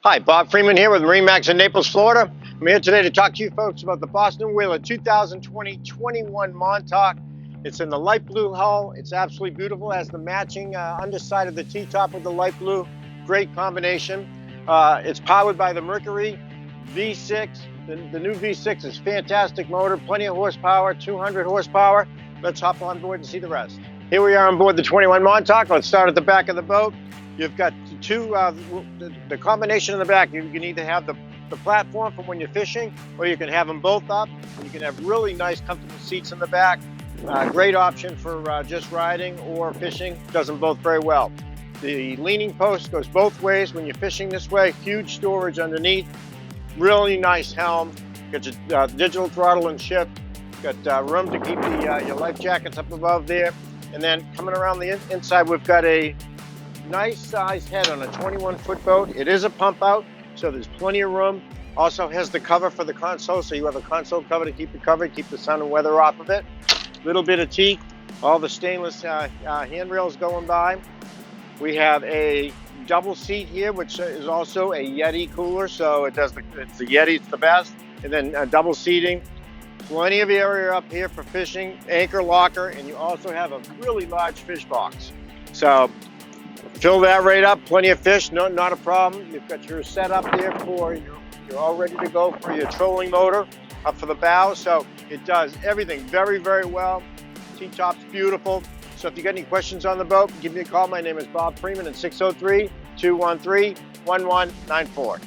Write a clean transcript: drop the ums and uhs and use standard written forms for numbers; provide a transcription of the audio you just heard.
Hi, Bob Freeman here with MarineMax in Naples, Florida. I'm here today to talk to you folks about the Boston Whaler 2020-21 Montauk. It's in the light blue hull. It's absolutely beautiful. It has the matching underside of the T-top with the light blue. Great combination. It's powered by the Mercury V6. The new V6 is fantastic motor, plenty of horsepower, 200 horsepower. Let's hop on board and see the rest. Here we are on board the 21 Montauk. Let's start at the back of the boat. You've got the combination in the back. You can either have the platform for when you're fishing, or you can have them both up. And you can have really nice, comfortable seats in the back. Great option for just riding or fishing. Does them both very well. The leaning post goes both ways when you're fishing this way. Huge storage underneath. Really nice helm. Got your digital throttle and shift. Got room to keep your life jackets up above there. And then coming around the inside, we've got a nice size head on a 21-foot boat. It is a pump out, so there's plenty of room. Also has the cover for the console, so you have a console cover to keep it covered, keep the sun and weather off of it. Little bit of teak, all the stainless handrails going by. We have a double seat here, which is also a Yeti cooler, so it's the Yeti, it's the best. And then double seating. Plenty of area up here for fishing, anchor locker, and you also have a really large fish box. So fill that right up, plenty of fish, not a problem. You've got your setup there for you're all ready to go for your trolling motor up for the bow. So it does everything very, very well. T-top's beautiful. So if you got any questions on the boat, give me a call. My name is Bob Freeman at 603-213-1194.